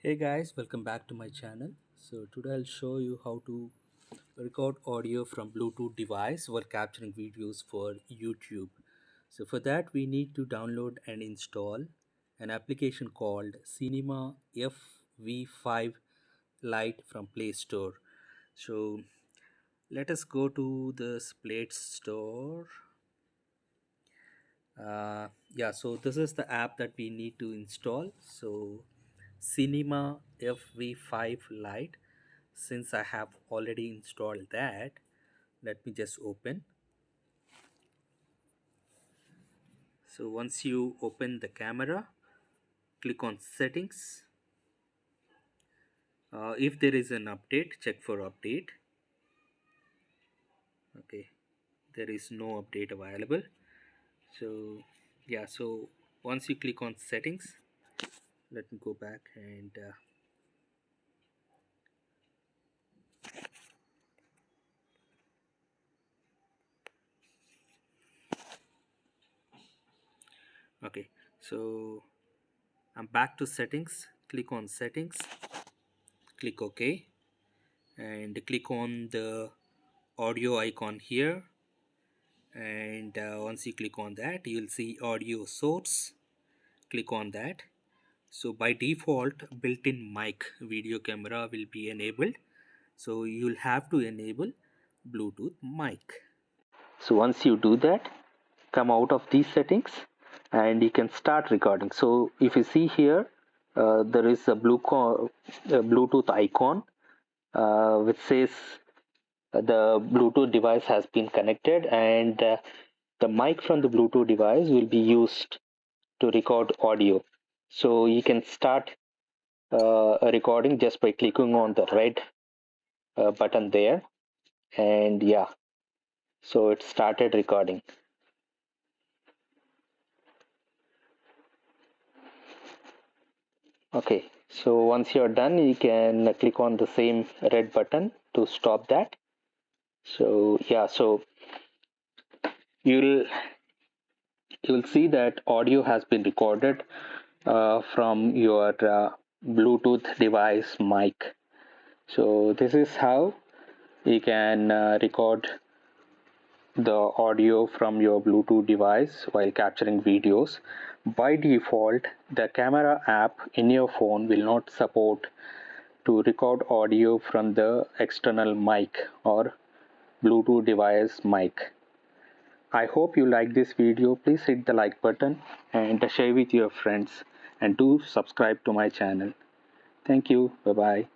Hey guys, welcome back to my channel. So today I'll show you how to record audio from Bluetooth device while capturing videos for YouTube. So for that we need to download and install an application called Cinema FV5 Lite from Play Store. So let us go to the Play Store. Yeah, so this is the app that we need to install. So Cinema FV5 Lite. Since I have already installed that, let me just open. So once you open the camera, click on settings. If there is an update, check for update. Okay, there is no update available. So yeah, so once you click on settings, let me go back and okay, so I'm back to settings. Click on settings, click OK, and click on the audio icon here. And once you click on that, you'll see audio source. Click on that. So by default, built-in mic video camera will be enabled. So you'll have to enable Bluetooth mic. So once you do that, come out of these settings and you can start recording. So if you see here, there is a Bluetooth icon which says the Bluetooth device has been connected, and the mic from the Bluetooth device will be used to record audio. So you can start a recording just by clicking on the red button there, and yeah, so it started recording. Okay, so once you're done, you can click on the same red button to stop that. So yeah, so you'll you'll see that audio has been recorded from your Bluetooth device mic. So this is how you can record the audio from your Bluetooth device while capturing videos. By default, the camera app in your phone will not support to record audio from the external mic or Bluetooth device mic. I hope you like this video. Please hit the like button and share with your friends, and do subscribe to my channel. Thank you. Bye bye.